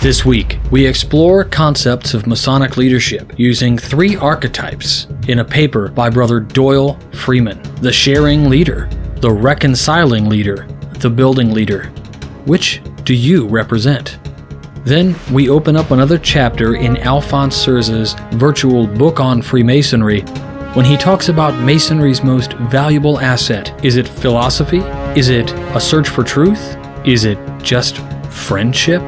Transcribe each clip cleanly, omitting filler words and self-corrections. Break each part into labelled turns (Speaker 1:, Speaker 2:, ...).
Speaker 1: This week, we explore concepts of Masonic leadership using 3 archetypes in a paper by Brother Doyle Freeman: the Sharing Leader, the Reconciling Leader, the Building Leader. Which do you represent? Then we open up another chapter in Alphonse Cerza's virtual book on Freemasonry when he talks about Masonry's most valuable asset. Is it philosophy? Is it a search for truth? Is it just friendship?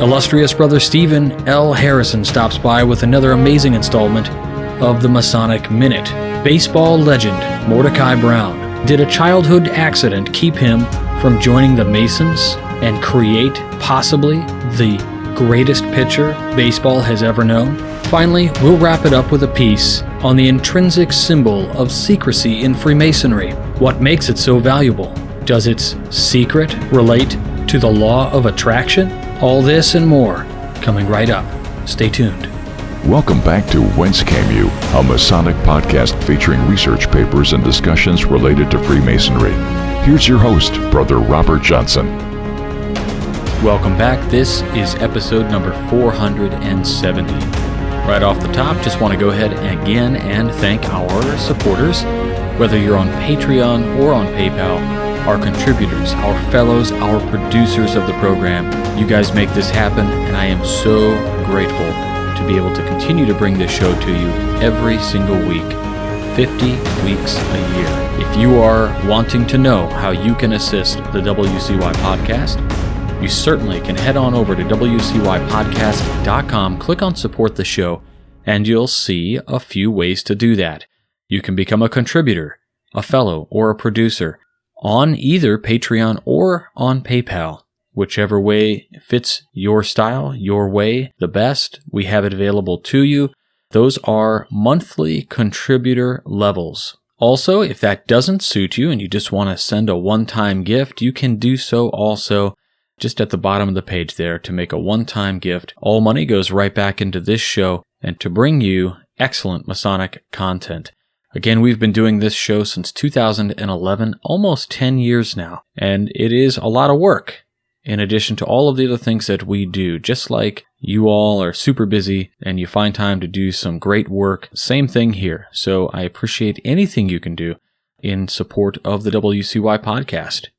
Speaker 1: Illustrious Brother Steven L. Harrison stops by with another amazing installment of the Masonic Minute. Baseball legend Mordecai Brown. Did a childhood accident keep him from joining the Masons and create possibly the greatest pitcher baseball has ever known? Finally, we'll wrap it up with a piece on the intrinsic symbol of secrecy in Freemasonry. What makes it so valuable? Does its secret relate to the law of attraction? All this and more coming right up. Stay tuned.
Speaker 2: Welcome back to Whence Came You, a Masonic podcast featuring research papers and discussions related to Freemasonry. Here's your host, Brother Robert Johnson.
Speaker 1: Welcome back. This is episode number 470. Right off the top, just want to go ahead again and thank our supporters, whether you're on Patreon or on PayPal, our contributors, our fellows, our producers of the program. You guys make this happen, and I am so grateful to be able to continue to bring this show to you every single week, 50 weeks a year. If you are wanting to know how you can assist the WCY podcast, you certainly can head on over to WCYpodcast.com, click on Support the Show, and you'll see a few ways to do that. You can become a contributor, a fellow, or a producer on either Patreon or on PayPal. Whichever way fits your style, your way, the best, we have it available to you. Those are monthly contributor levels. Also, if that doesn't suit you and you just want to send a one-time gift, you can do so also just at the bottom of the page there to make a one-time gift. All money goes right back into this show and to bring you excellent Masonic content. Again, we've been doing this show since 2011, almost 10 years now, and it is a lot of work in addition to all of the other things that we do. Just like you all are super busy and you find time to do some great work, same thing here. So I appreciate anything you can do in support of the WCY podcast.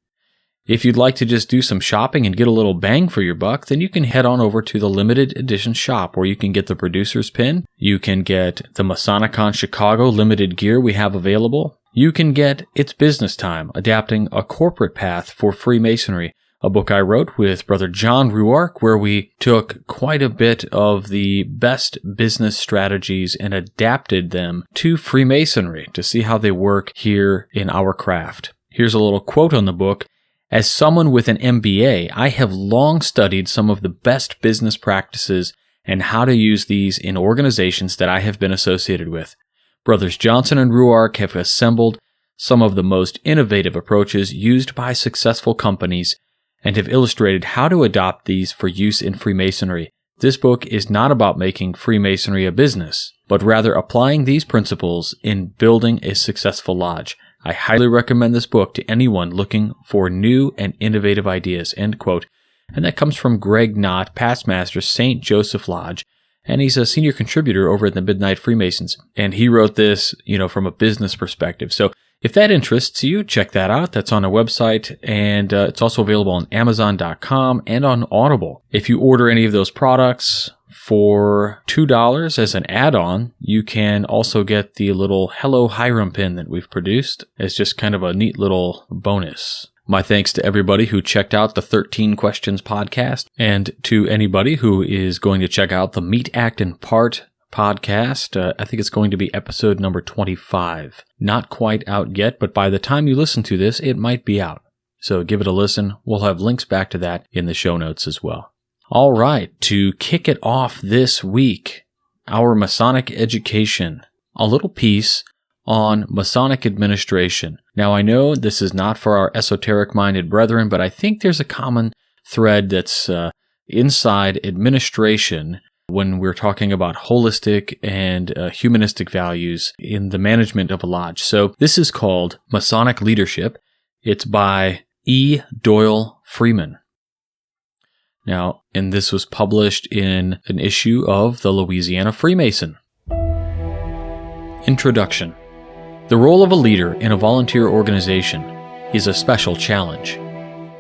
Speaker 1: If you'd like to just do some shopping and get a little bang for your buck, then you can head on over to the limited edition shop where you can get the producer's pin. You can get the Masonicon Chicago limited gear we have available. You can get It's Business Time, Adapting a Corporate Path for Freemasonry, a book I wrote with Brother John Ruark, where we took quite a bit of the best business strategies and adapted them to Freemasonry to see how they work here in our craft. Here's a little quote on the book. As someone with an MBA, I have long studied some of the best business practices and how to use these in organizations that I have been associated with. Brothers Johnson and Ruark have assembled some of the most innovative approaches used by successful companies and have illustrated how to adopt these for use in Freemasonry. This book is not about making Freemasonry a business, but rather applying these principles in building a successful lodge. I highly recommend this book to anyone looking for new and innovative ideas, end quote. And that comes from Greg Knott, past master, St. Joseph Lodge, and he's a senior contributor over at the Midnight Freemasons. And he wrote this, from a business perspective. So if that interests you, check that out. That's on our website, and it's also available on Amazon.com and on Audible. If you order any of those products for $2 as an add-on, you can also get the little Hello Hiram pin that we've produced. It's just kind of a neat little bonus. My thanks to everybody who checked out the 13 Questions podcast, and to anybody who is going to check out the Meet, Act, and Part podcast. I think it's going to be episode number 25. Not quite out yet, but by the time you listen to this, it might be out. So give it a listen. We'll have links back to that in the show notes as well. All right, to kick it off this week, our Masonic education, a little piece on Masonic Administration. Now, I know this is not for our esoteric-minded brethren, but I think there's a common thread that's inside administration when we're talking about holistic and humanistic values in the management of a lodge. So this is called Masonic Leadership. It's by E. Doyle Freeman. Now, and this was published in an issue of the Louisiana Freemason. Introduction. The role of a leader in a volunteer organization is a special challenge.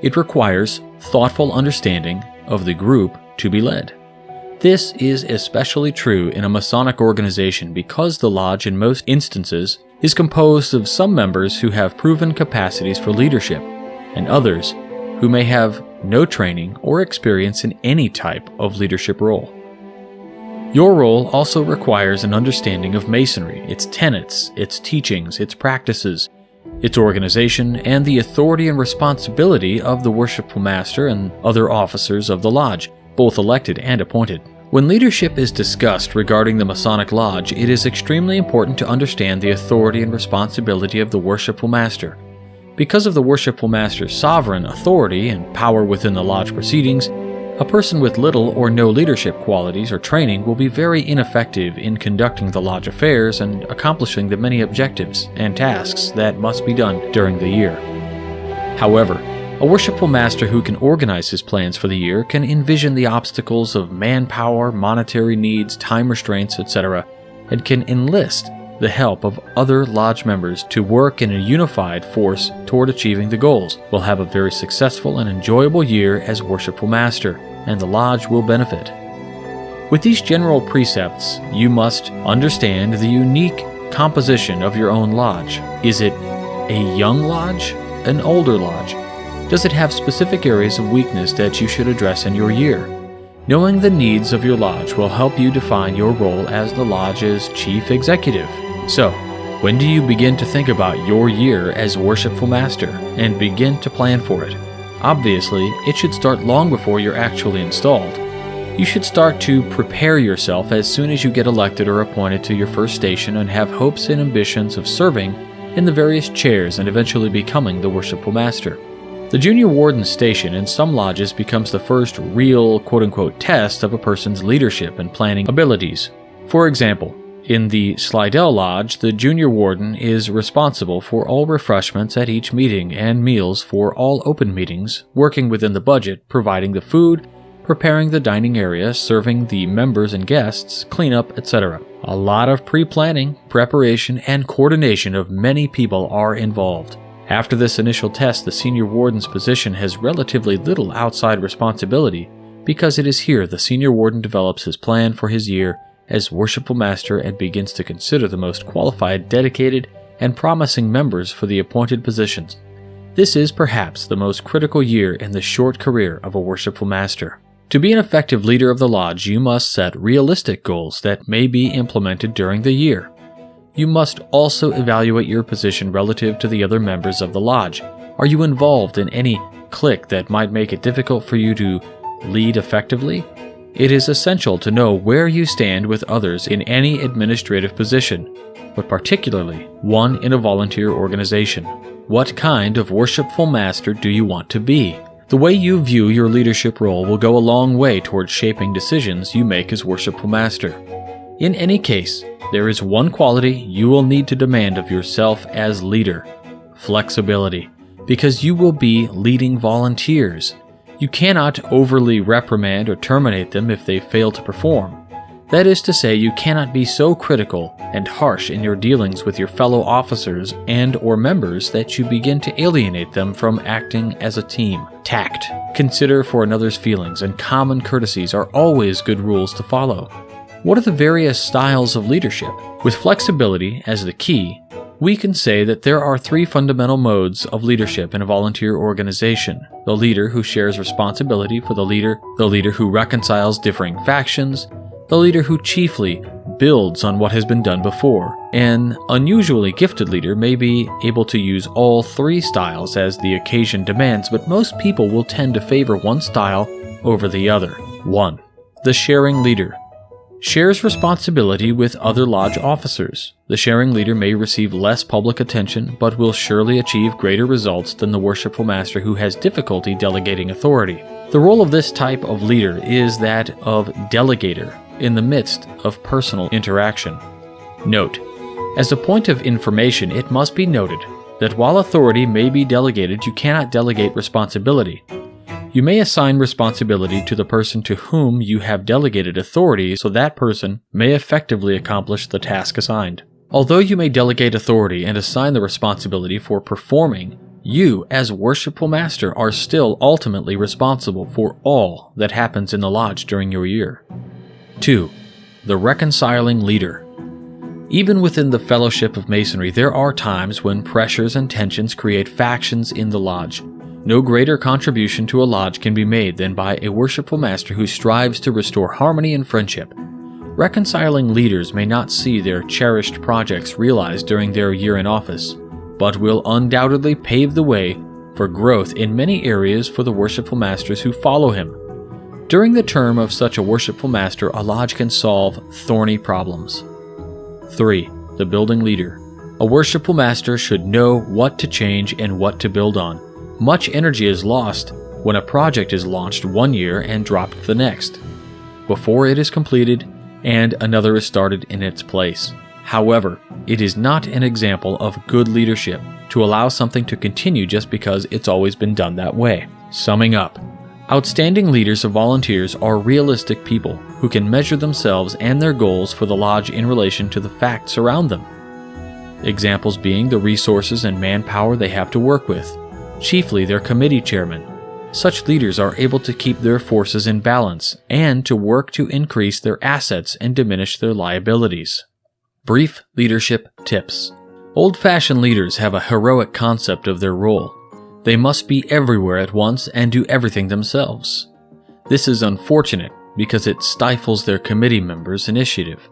Speaker 1: It requires thoughtful understanding of the group to be led. This is especially true in a Masonic organization because the lodge in most instances is composed of some members who have proven capacities for leadership and others who may have no training or experience in any type of leadership role. Your role also requires an understanding of Masonry, its tenets, its teachings, its practices, its organization, and the authority and responsibility of the Worshipful Master and other officers of the lodge, both elected and appointed. When leadership is discussed regarding the Masonic Lodge, it is extremely important to understand the authority and responsibility of the Worshipful Master. Because of the Worshipful Master's sovereign authority and power within the lodge proceedings, a person with little or no leadership qualities or training will be very ineffective in conducting the lodge affairs and accomplishing the many objectives and tasks that must be done during the year. However, a Worshipful Master who can organize his plans for the year can envision the obstacles of manpower, monetary needs, time restraints, etc., and can enlist the help of other lodge members to work in a unified force toward achieving the goals, will have a very successful and enjoyable year as Worshipful Master, and the lodge will benefit. With these general precepts, you must understand the unique composition of your own lodge. Is it a young lodge? An older lodge? Does it have specific areas of weakness that you should address in your year? Knowing the needs of your lodge will help you define your role as the lodge's chief executive. So, when do you begin to think about your year as Worshipful Master and begin to plan for it? Obviously, it should start long before you're actually installed. You should start to prepare yourself as soon as you get elected or appointed to your first station and have hopes and ambitions of serving in the various chairs and eventually becoming the Worshipful Master. The junior warden station in some lodges becomes the first real quote-unquote test of a person's leadership and planning abilities. For example, in the Slidell Lodge, the junior warden is responsible for all refreshments at each meeting and meals for all open meetings, working within the budget, providing the food, preparing the dining area, serving the members and guests, cleanup, etc. A lot of pre-planning, preparation, and coordination of many people are involved. After this initial test, the senior warden's position has relatively little outside responsibility because it is here the senior warden develops his plan for his year as Worshipful Master and begins to consider the most qualified, dedicated, and promising members for the appointed positions. This is perhaps the most critical year in the short career of a Worshipful Master. To be an effective leader of the lodge, you must set realistic goals that may be implemented during the year. You must also evaluate your position relative to the other members of the lodge. Are you involved in any clique that might make it difficult for you to lead effectively? It is essential to know where you stand with others in any administrative position, but particularly one in a volunteer organization. What kind of Worshipful Master do you want to be? The way you view your leadership role will go a long way towards shaping decisions you make as Worshipful Master. In any case, there is one quality you will need to demand of yourself as leader: flexibility, because you will be leading volunteers. You cannot overly reprimand or terminate them if they fail to perform. That is to say, you cannot be so critical and harsh in your dealings with your fellow officers and or members that you begin to alienate them from acting as a team. Tact, consider for another's feelings, and common courtesies are always good rules to follow. What are the various styles of leadership? With flexibility as the key, we can say that there are three fundamental modes of leadership in a volunteer organization: the leader who shares responsibility for the leader who reconciles differing factions, the leader who chiefly builds on what has been done before. An unusually gifted leader may be able to use all three styles as the occasion demands, but most people will tend to favor one style over the other. 1. The sharing leader shares responsibility with other lodge officers. The sharing leader may receive less public attention, but will surely achieve greater results than the Worshipful Master who has difficulty delegating authority. The role of this type of leader is that of delegator in the midst of personal interaction. Note: as a point of information, it must be noted that while authority may be delegated, you cannot delegate responsibility. You may assign responsibility to the person to whom you have delegated authority so that person may effectively accomplish the task assigned. Although you may delegate authority and assign the responsibility for performing, you, as Worshipful Master, are still ultimately responsible for all that happens in the lodge during your year. 2. The Reconciling Leader. Even within the Fellowship of Masonry, there are times when pressures and tensions create factions in the lodge. No greater contribution to a lodge can be made than by a Worshipful Master who strives to restore harmony and friendship. Reconciling leaders may not see their cherished projects realized during their year in office, but will undoubtedly pave the way for growth in many areas for the Worshipful Masters who follow him. During the term of such a Worshipful Master, a lodge can solve thorny problems. 3. The Building Leader. A Worshipful Master should know what to change and what to build on. Much energy is lost when a project is launched one year and dropped the next, before it is completed and another is started in its place. However, it is not an example of good leadership to allow something to continue just because it's always been done that way. Summing up, outstanding leaders of volunteers are realistic people who can measure themselves and their goals for the lodge in relation to the facts around them. Examples being the resources and manpower they have to work with, chiefly their committee chairman. Such leaders are able to keep their forces in balance and to work to increase their assets and diminish their liabilities. Brief leadership tips. Old-fashioned leaders have a heroic concept of their role. They must be everywhere at once and do everything themselves. This is unfortunate because it stifles their committee members' initiative.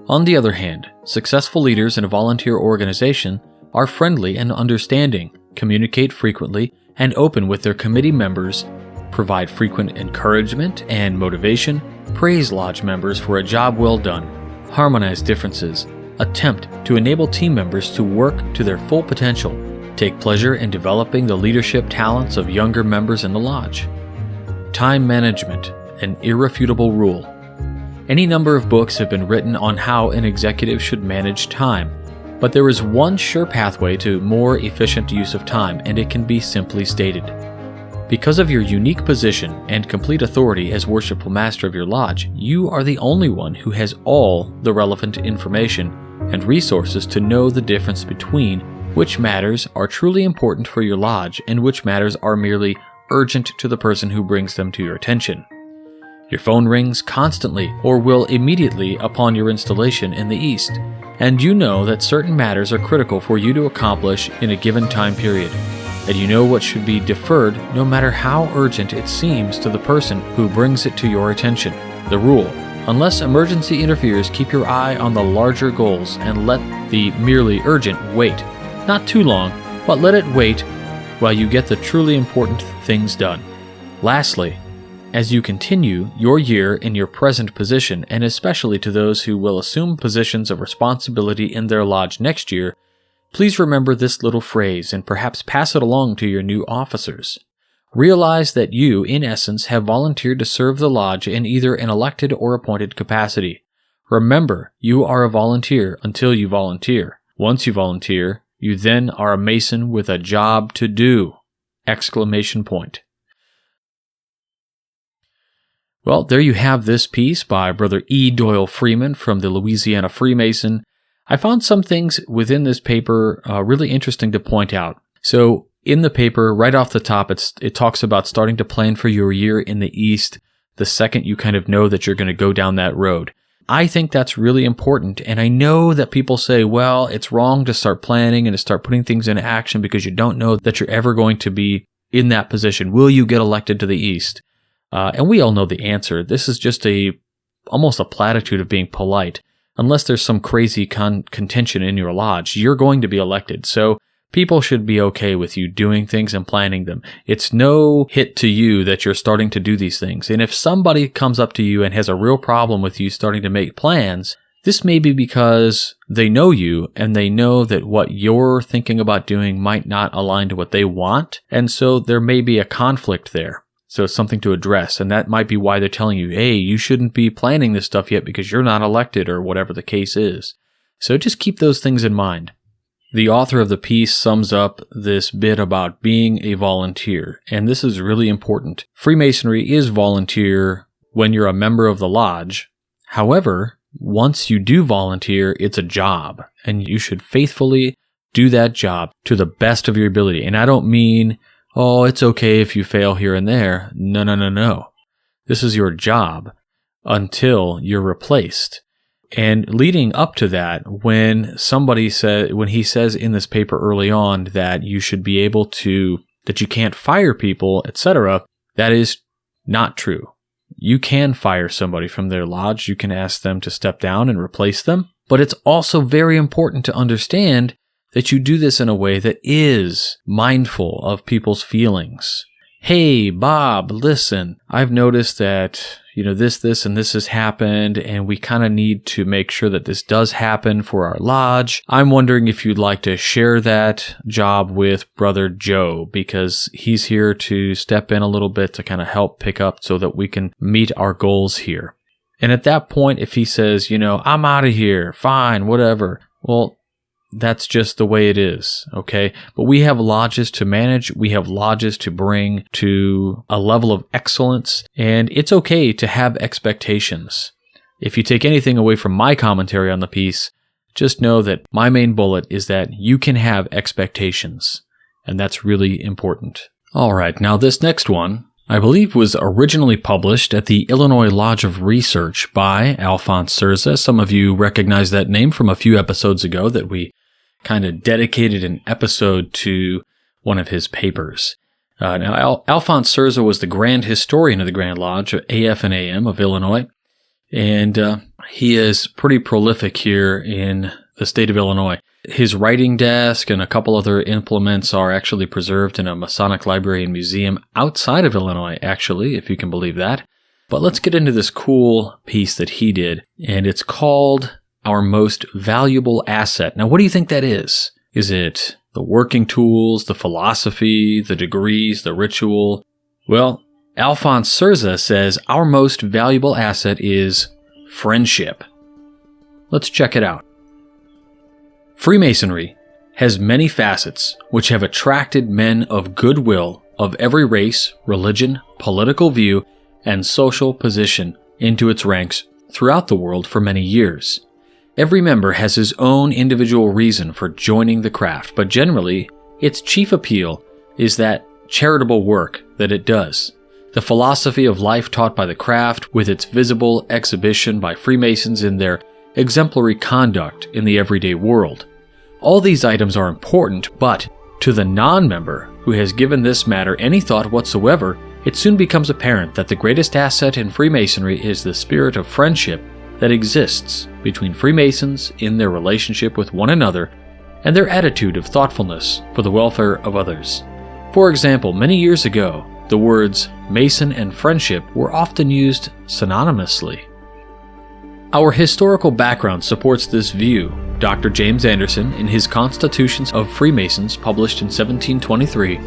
Speaker 1: On the other hand, successful leaders in a volunteer organization are friendly and understanding, communicate frequently, and open with their committee members, provide frequent encouragement and motivation, praise lodge members for a job well done, harmonize differences, attempt to enable team members to work to their full potential, take pleasure in developing the leadership talents of younger members in the lodge. Time management, an irrefutable rule. Any number of books have been written on how an executive should manage time, but there is one sure pathway to more efficient use of time, and it can be simply stated. Because of your unique position and complete authority as Worshipful Master of your lodge, you are the only one who has all the relevant information and resources to know the difference between which matters are truly important for your lodge and which matters are merely urgent to the person who brings them to your attention. Your phone rings constantly or will immediately upon your installation in the East, and you know that certain matters are critical for you to accomplish in a given time period, and you know what should be deferred no matter how urgent it seems to the person who brings it to your attention. The rule: unless emergency interferes, keep your eye on the larger goals and let the merely urgent wait. Not too long, but let it wait while you get the truly important things done. Lastly, as you continue your year in your present position, and especially to those who will assume positions of responsibility in their lodge next year, please remember this little phrase and perhaps pass it along to your new officers. Realize that you, in essence, have volunteered to serve the lodge in either an elected or appointed capacity. Remember, you are a volunteer until you volunteer. Once you volunteer, you then are a Mason with a job to do! ! Well, there you have this piece by Brother E. Doyle Freeman from the Louisiana Freemason. I found some things within this paper really interesting to point out. So, in the paper, right off the top, it talks about starting to plan for your year in the East the second you kind of know that you're going to go down that road. I think that's really important, and I know that people say, well, it's wrong to start planning and to start putting things into action because you don't know that you're ever going to be in that position. Will you get elected to the East? And we all know the answer. This is just almost a platitude of being polite. Unless there's some crazy contention in your lodge, you're going to be elected. So people should be okay with you doing things and planning them. It's no hit to you that you're starting to do these things. And if somebody comes up to you and has a real problem with you starting to make plans, this may be because they know you and they know that what you're thinking about doing might not align to what they want. And so there may be a conflict there. So it's something to address, and that might be why they're telling you, hey, you shouldn't be planning this stuff yet because you're not elected or whatever the case is. So just keep those things in mind. The author of the piece sums up this bit about being a volunteer, and this is really important. Freemasonry is volunteer when you're a member of the lodge. However, once you do volunteer, it's a job, and you should faithfully do that job to the best of your ability. And I don't mean, oh, it's okay if you fail here and there. No. This is your job until you're replaced. And leading up to that, when he says in this paper early on that you should be able to, that you can't fire people, etc., that is not true. You can fire somebody from their lodge. You can ask them to step down and replace them. But it's also very important to understand that you do this in a way that is mindful of people's feelings. Hey, Bob, listen, I've noticed that, this and this has happened, and we kind of need to make sure that this does happen for our lodge. I'm wondering if you'd like to share that job with Brother Joe, because he's here to step in a little bit to kind of help pick up so that we can meet our goals here. And at that point, if he says, I'm out of here, fine, whatever, well, that's just the way it is, okay? But we have lodges to manage. We have lodges to bring to a level of excellence, and it's okay to have expectations. If you take anything away from my commentary on the piece, just know that my main bullet is that you can have expectations, and that's really important. All right, now this next one, I believe, was originally published at the Illinois Lodge of Research by Alphonse Cerza. Some of you recognize that name from a few episodes ago that we kind of dedicated an episode to one of his papers. Now, Alphonse Cerza was the Grand Historian of the Grand Lodge, AF and AM of Illinois, and he is pretty prolific here in the state of Illinois. His writing desk and a couple other implements are actually preserved in a Masonic library and museum outside of Illinois, actually, if you can believe that. But let's get into this cool piece that he did, and it's called Our Most Valuable Asset. Now, what do you think that is? Is it the working tools, the philosophy, the degrees, the ritual? Well, Alphonse Cerza says our most valuable asset is friendship. Let's check it out. Freemasonry has many facets which have attracted men of goodwill of every race, religion, political view, and social position into its ranks throughout the world for many years. Every member has his own individual reason for joining the craft, but generally, its chief appeal is that charitable work that it does. The philosophy of life taught by the craft, with its visible exhibition by Freemasons in their exemplary conduct in the everyday world. All these items are important, but to the non-member who has given this matter any thought whatsoever, it soon becomes apparent that the greatest asset in Freemasonry is the spirit of friendship that exists between Freemasons in their relationship with one another and their attitude of thoughtfulness for the welfare of others. For example, many years ago, the words Mason and friendship were often used synonymously. Our historical background supports this view. Dr. James Anderson, in his Constitutions of Freemasons published in 1723,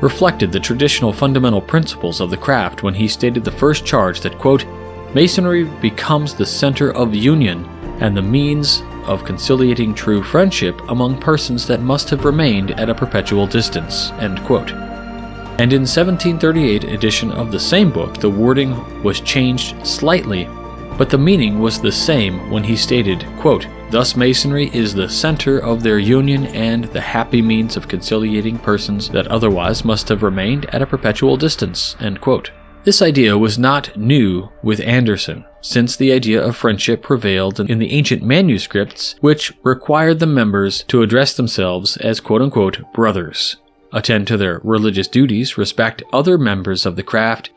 Speaker 1: reflected the traditional fundamental principles of the craft when he stated the first charge that, quote, Masonry becomes the center of union and the means of conciliating true friendship among persons that must have remained at a perpetual distance, end quote. And in 1738 edition of the same book, the wording was changed slightly, but the meaning was the same when he stated, quote, Thus Masonry is the center of their union and the happy means of conciliating persons that otherwise must have remained at a perpetual distance, end quote. This idea was not new with Anderson, since the idea of friendship prevailed in the ancient manuscripts, which required the members to address themselves as quote-unquote brothers, attend to their religious duties, respect other members of the craft,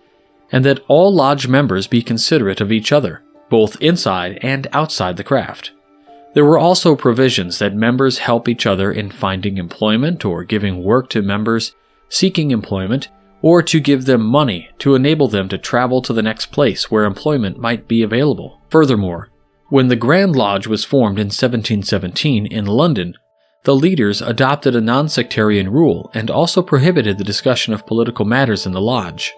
Speaker 1: and that all lodge members be considerate of each other, both inside and outside the craft. There were also provisions that members help each other in finding employment or giving work to members seeking employment, or to give them money to enable them to travel to the next place where employment might be available. Furthermore, when the Grand Lodge was formed in 1717 in London, the leaders adopted a non-sectarian rule and also prohibited the discussion of political matters in the lodge.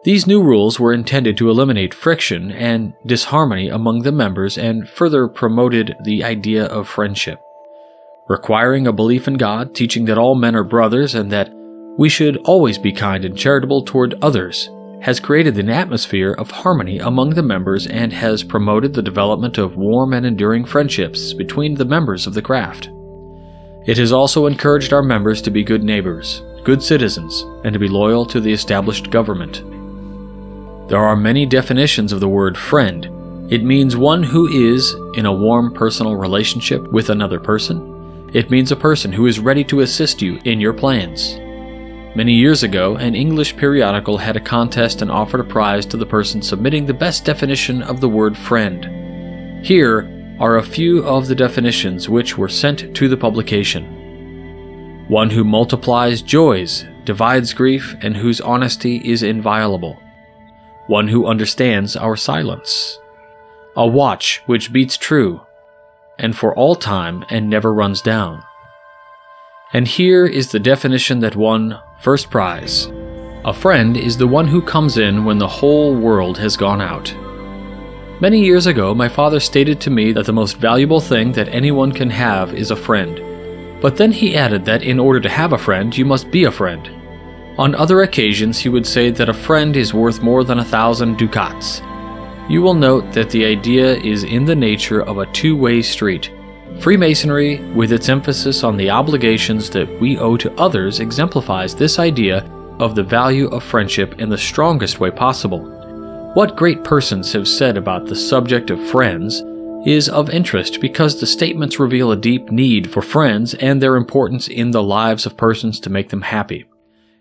Speaker 1: These new rules were intended to eliminate friction and disharmony among the members and further promoted the idea of friendship. requiring a belief in God, teaching that all men are brothers and that we should always be kind and charitable toward others, has created an atmosphere of harmony among the members and has promoted the development of warm and enduring friendships between the members of the craft. It has also encouraged our members to be good neighbors, good citizens, and to be loyal to the established government. There are many definitions of the word friend. It means one who is in a warm personal relationship with another person. It means a person who is ready to assist you in your plans. Many years ago, an English periodical had a contest and offered a prize to the person submitting the best definition of the word friend. Here are a few of the definitions which were sent to the publication. One who multiplies joys, divides grief, and whose honesty is inviolable. One who understands our silence. A watch which beats true, and for all time and never runs down. And here is the definition that won first prize. A friend is the one who comes in when the whole world has gone out. Many years ago, my father stated to me that the most valuable thing that anyone can have is a friend. But then he added that in order to have a friend, you must be a friend. On other occasions, he would say that a friend is worth more than 1,000 ducats. You will note that the idea is in the nature of a two-way street. Freemasonry, with its emphasis on the obligations that we owe to others, exemplifies this idea of the value of friendship in the strongest way possible. What great persons have said about the subject of friends is of interest because the statements reveal a deep need for friends and their importance in the lives of persons to make them happy.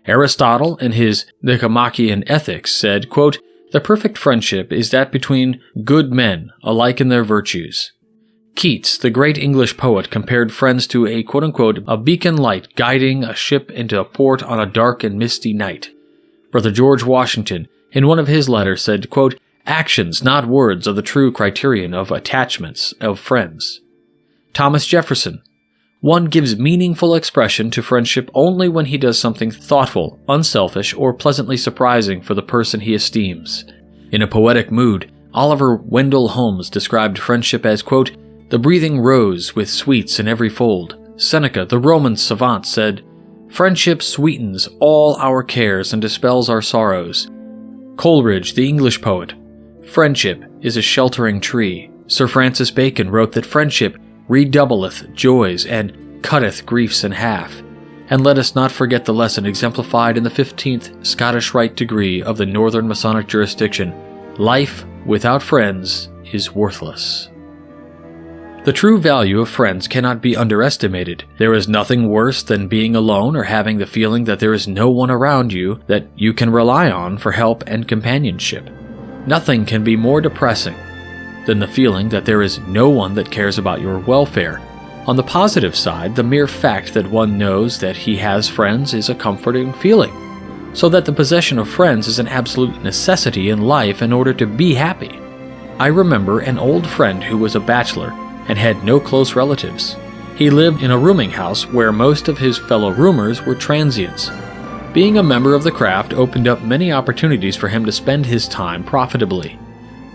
Speaker 1: Aristotle, in his Nicomachean Ethics, said, quote, "The perfect friendship is that between good men, alike in their virtues." Keats, the great English poet, compared friends to a quote-unquote a beacon light guiding a ship into a port on a dark and misty night. Brother George Washington, in one of his letters, said, quote, "Actions, not words, are the true criterion of attachments of friends." Thomas Jefferson, "One gives meaningful expression to friendship only when he does something thoughtful, unselfish, or pleasantly surprising for the person he esteems." In a poetic mood, Oliver Wendell Holmes described friendship as, quote, "the breathing rose with sweets in every fold." Seneca, the Roman savant, said, "Friendship sweetens all our cares and dispels our sorrows." Coleridge, the English poet, "Friendship is a sheltering tree." Sir Francis Bacon wrote that friendship redoubleth joys and cutteth griefs in half. And let us not forget the lesson exemplified in the 15th Scottish Rite degree of the Northern Masonic jurisdiction: life without friends is worthless. The true value of friends cannot be underestimated. There is nothing worse than being alone or having the feeling that there is no one around you that you can rely on for help and companionship. Nothing can be more depressing than the feeling that there is no one that cares about your welfare. On the positive side, the mere fact that one knows that he has friends is a comforting feeling, so that the possession of friends is an absolute necessity in life in order to be happy. I remember an old friend who was a bachelor and had no close relatives. He lived in a rooming house where most of his fellow roomers were transients. Being a member of the craft opened up many opportunities for him to spend his time profitably.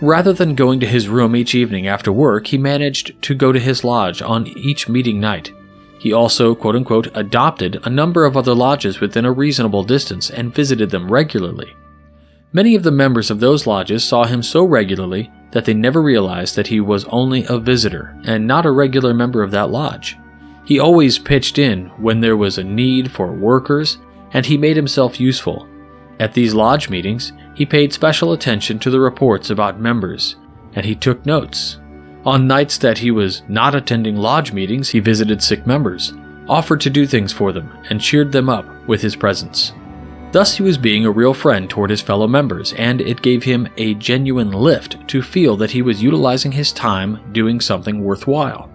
Speaker 1: Rather than going to his room each evening after work, he managed to go to his lodge on each meeting night. He also, quote-unquote, adopted a number of other lodges within a reasonable distance and visited them regularly. Many of the members of those lodges saw him so regularly that they never realized that he was only a visitor and not a regular member of that lodge. He always pitched in when there was a need for workers, and he made himself useful. At these lodge meetings, he paid special attention to the reports about members, and he took notes. On nights that he was not attending lodge meetings, he visited sick members, offered to do things for them, and cheered them up with his presence. Thus he was being a real friend toward his fellow members, and it gave him a genuine lift to feel that he was utilizing his time doing something worthwhile.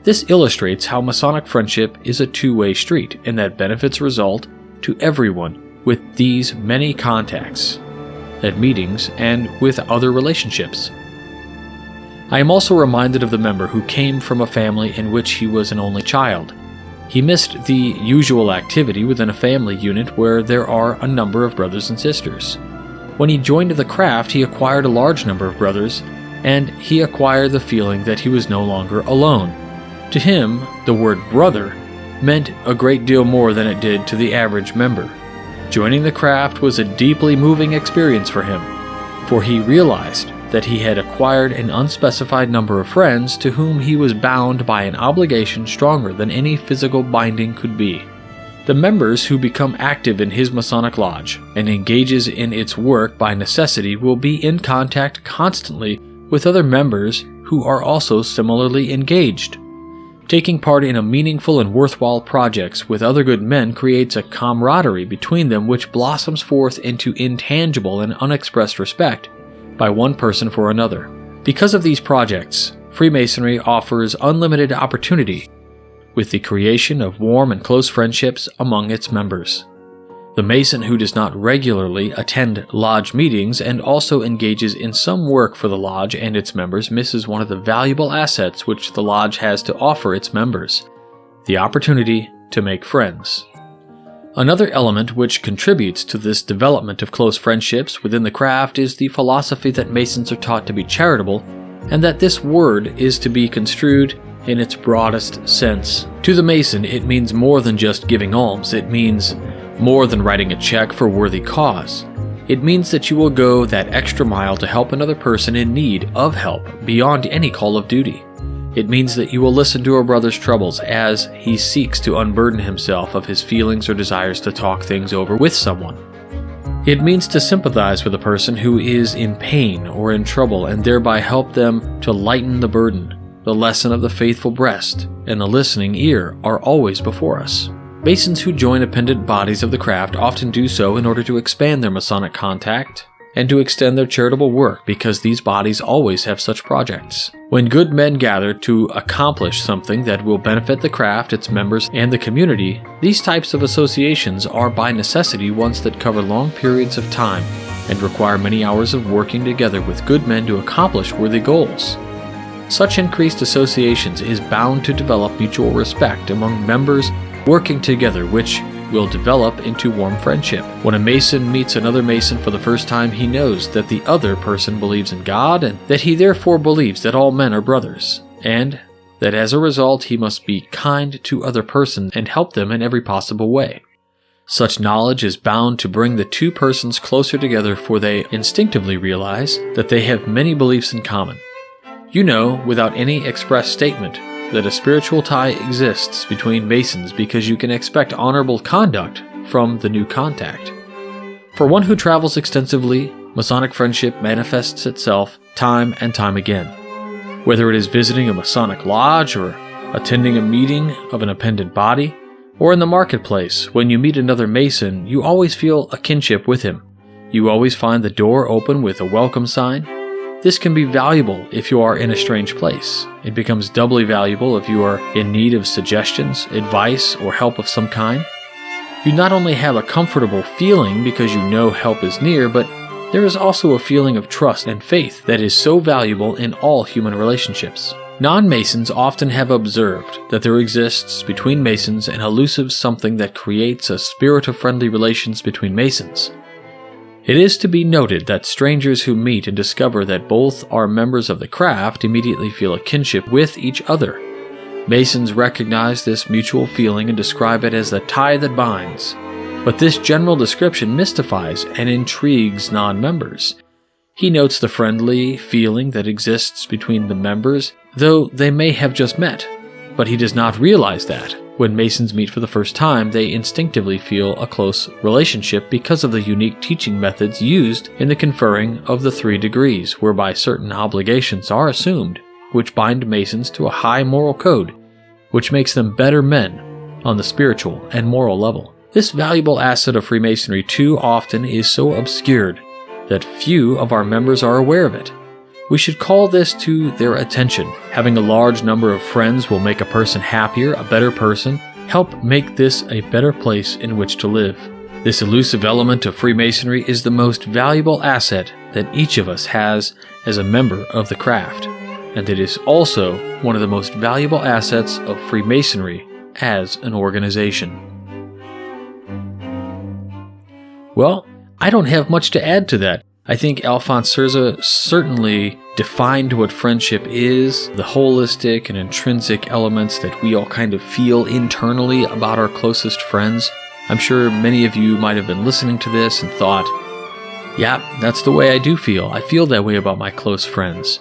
Speaker 1: This illustrates how Masonic friendship is a two-way street, and that benefits result to everyone with these many contacts, at meetings, and with other relationships. I am also reminded of the member who came from a family in which he was an only child. He missed the usual activity within a family unit where there are a number of brothers and sisters. When he joined the craft, he acquired a large number of brothers, and he acquired the feeling that he was no longer alone. To him, the word brother meant a great deal more than it did to the average member. Joining the craft was a deeply moving experience for him, for he realized that he had acquired an unspecified number of friends to whom he was bound by an obligation stronger than any physical binding could be. The members who become active in his Masonic Lodge and engages in its work by necessity will be in contact constantly with other members who are also similarly engaged. Taking part in a meaningful and worthwhile projects with other good men creates a camaraderie between them which blossoms forth into intangible and unexpressed respect by one person for another. Because of these projects, Freemasonry offers unlimited opportunity with the creation of warm and close friendships among its members. The Mason who does not regularly attend lodge meetings and also engages in some work for the lodge and its members misses one of the valuable assets which the lodge has to offer its members: the opportunity to make friends. Another element which contributes to this development of close friendships within the craft is the philosophy that Masons are taught to be charitable, and that this word is to be construed in its broadest sense. To the Mason, it means more than just giving alms. It means more than writing a check for a worthy cause. It means that you will go that extra mile to help another person in need of help beyond any call of duty. It means that you will listen to a brother's troubles as he seeks to unburden himself of his feelings or desires to talk things over with someone. It means to sympathize with a person who is in pain or in trouble and thereby help them to lighten the burden. The lesson of the faithful breast and the listening ear are always before us. Masons who join appendant bodies of the craft often do so in order to expand their Masonic contact and to extend their charitable work because these bodies always have such projects. When good men gather to accomplish something that will benefit the craft, its members, and the community, these types of associations are by necessity ones that cover long periods of time and require many hours of working together with good men to accomplish worthy goals. Such increased associations is bound to develop mutual respect among members working together, which will develop into warm friendship. When a Mason meets another Mason for the first time, he knows that the other person believes in God and that he therefore believes that all men are brothers, and that as a result he must be kind to other persons and help them in every possible way. Such knowledge is bound to bring the two persons closer together, for they instinctively realize that they have many beliefs in common. You know, without any express statement, that a spiritual tie exists between Masons because you can expect honorable conduct from the new contact. For one who travels extensively, Masonic friendship manifests itself time and time again. Whether it is visiting a Masonic lodge or attending a meeting of an appendant body, or in the marketplace, when you meet another Mason, you always feel a kinship with him. You always find the door open with a welcome sign. This can be valuable if you are in a strange place. It becomes doubly valuable if you are in need of suggestions, advice, or help of some kind. You not only have a comfortable feeling because you know help is near, but there is also a feeling of trust and faith that is so valuable in all human relationships. Non-Masons often have observed that there exists between Masons an elusive something that creates a spirit of friendly relations between Masons. It is to be noted that strangers who meet and discover that both are members of the craft immediately feel a kinship with each other. Masons recognize this mutual feeling and describe it as the tie that binds. But this general description mystifies and intrigues non-members. He notes the friendly feeling that exists between the members, though they may have just met. But he does not realize that when Masons meet for the first time, they instinctively feel a close relationship because of the unique teaching methods used in the conferring of the 3 degrees, whereby certain obligations are assumed, which bind Masons to a high moral code, which makes them better men on the spiritual and moral level. This valuable asset of Freemasonry too often is so obscured that few of our members are aware of it. We should call this to their attention. Having a large number of friends will make a person happier, a better person, help make this a better place in which to live. This elusive element of Freemasonry is the most valuable asset that each of us has as a member of the craft, and it is also one of the most valuable assets of Freemasonry as an organization. Well, I don't have much to add to that. I think Alphonse Cerza certainly defined what friendship is, the holistic and intrinsic elements that we all kind of feel internally about our closest friends. I'm sure many of you might have been listening to this and thought, yeah, that's the way I do feel. I feel that way about my close friends.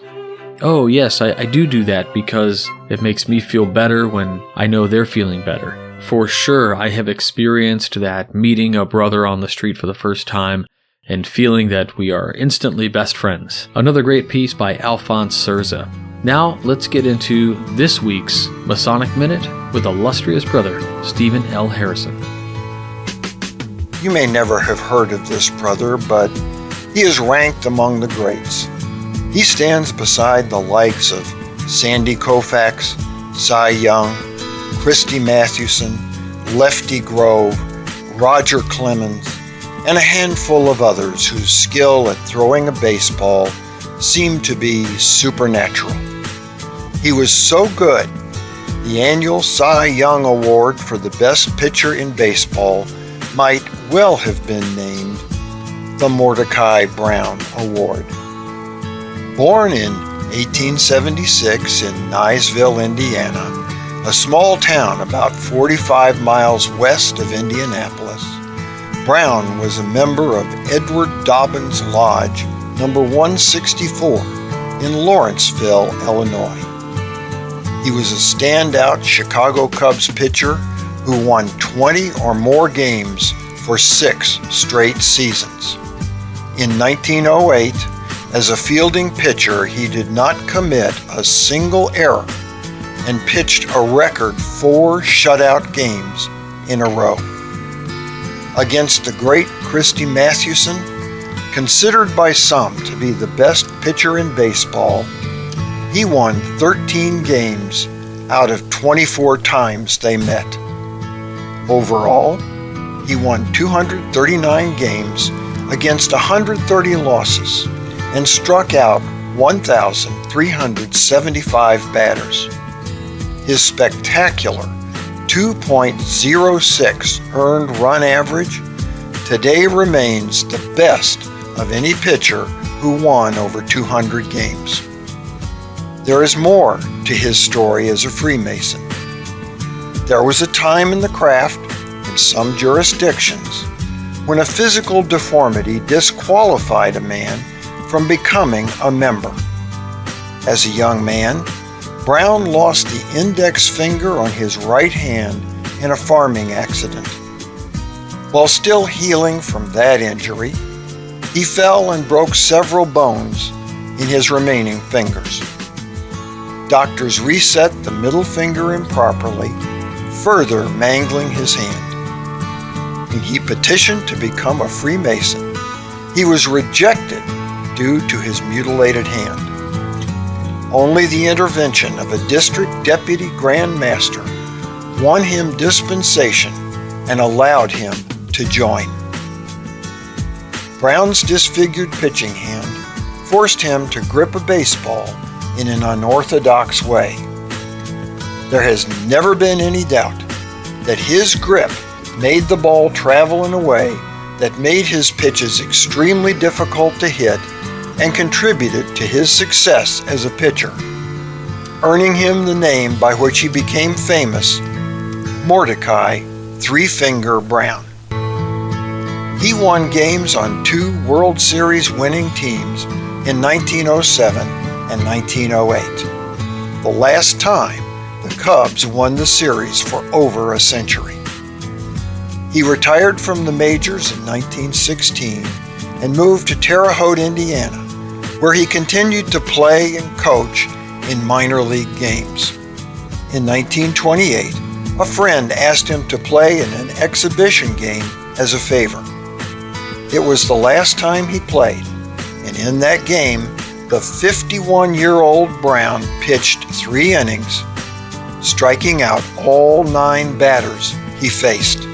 Speaker 1: Oh yes, I do that because it makes me feel better when I know they're feeling better. For sure, I have experienced that meeting a brother on the street for the first time and feeling that we are instantly best friends. Another great piece by Alphonse Cerza. Now, let's get into this week's Masonic Minute with Illustrious Brother Steven L. Harrison.
Speaker 3: You may never have heard of this brother, but he is ranked among the greats. He stands beside the likes of Sandy Koufax, Cy Young, Christy Mathewson, Lefty Grove, Roger Clemens, and a handful of others whose skill at throwing a baseball seemed to be supernatural. He was so good, the annual Cy Young Award for the best pitcher in baseball might well have been named the Mordecai Brown Award. Born in 1876 in Niceville, Indiana, a small town about 45 miles west of Indianapolis, Brown was a member of Edward Dobbins Lodge number 164 in Lawrenceville, Illinois. He was a standout Chicago Cubs pitcher who won 20 or more games for 6 straight seasons. In 1908, as a fielding pitcher, he did not commit a single error and pitched a record 4 shutout games in a row. Against the great Christy Mathewson, considered by some to be the best pitcher in baseball, he won 13 games out of 24 times they met. Overall, he won 239 games against 130 losses and struck out 1,375 batters. His spectacular 2.06 earned run average today remains the best of any pitcher who won over 200 games. There is more to his story as a Freemason. There was a time in the craft, in some jurisdictions, when a physical deformity disqualified a man from becoming a member. As a young man, Brown lost the index finger on his right hand in a farming accident. While still healing from that injury, he fell and broke several bones in his remaining fingers. Doctors reset the middle finger improperly, further mangling his hand. When he petitioned to become a Freemason, he was rejected due to his mutilated hand. Only the intervention of a district deputy grand master won him dispensation and allowed him to join. Brown's disfigured pitching hand forced him to grip a baseball in an unorthodox way. There has never been any doubt that his grip made the ball travel in a way that made his pitches extremely difficult to hit and contributed to his success as a pitcher, earning him the name by which he became famous, Mordecai Three-Finger Brown. He won games on 2 World Series winning teams in 1907 and 1908, the last time the Cubs won the series for over a century. He retired from the majors in 1916 and moved to Terre Haute, Indiana, where he continued to play and coach in minor league games. In 1928, a friend asked him to play in an exhibition game as a favor. It was the last time he played, and in that game, the 51-year-old Brown pitched 3 innings, striking out all 9 batters he faced.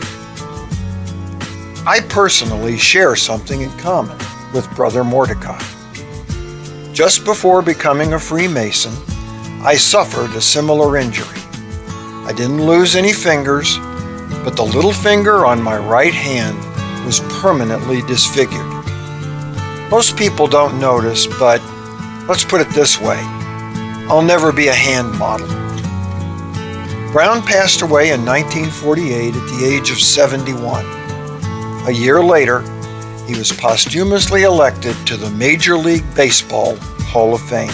Speaker 3: I personally share something in common with Brother Mordecai. Just before becoming a Freemason, I suffered a similar injury. I didn't lose any fingers, but the little finger on my right hand was permanently disfigured. Most people don't notice, but let's put it this way. I'll never be a hand model. Brown passed away in 1948 at the age of 71. A year later, he was posthumously elected to the Major League Baseball Hall of Fame.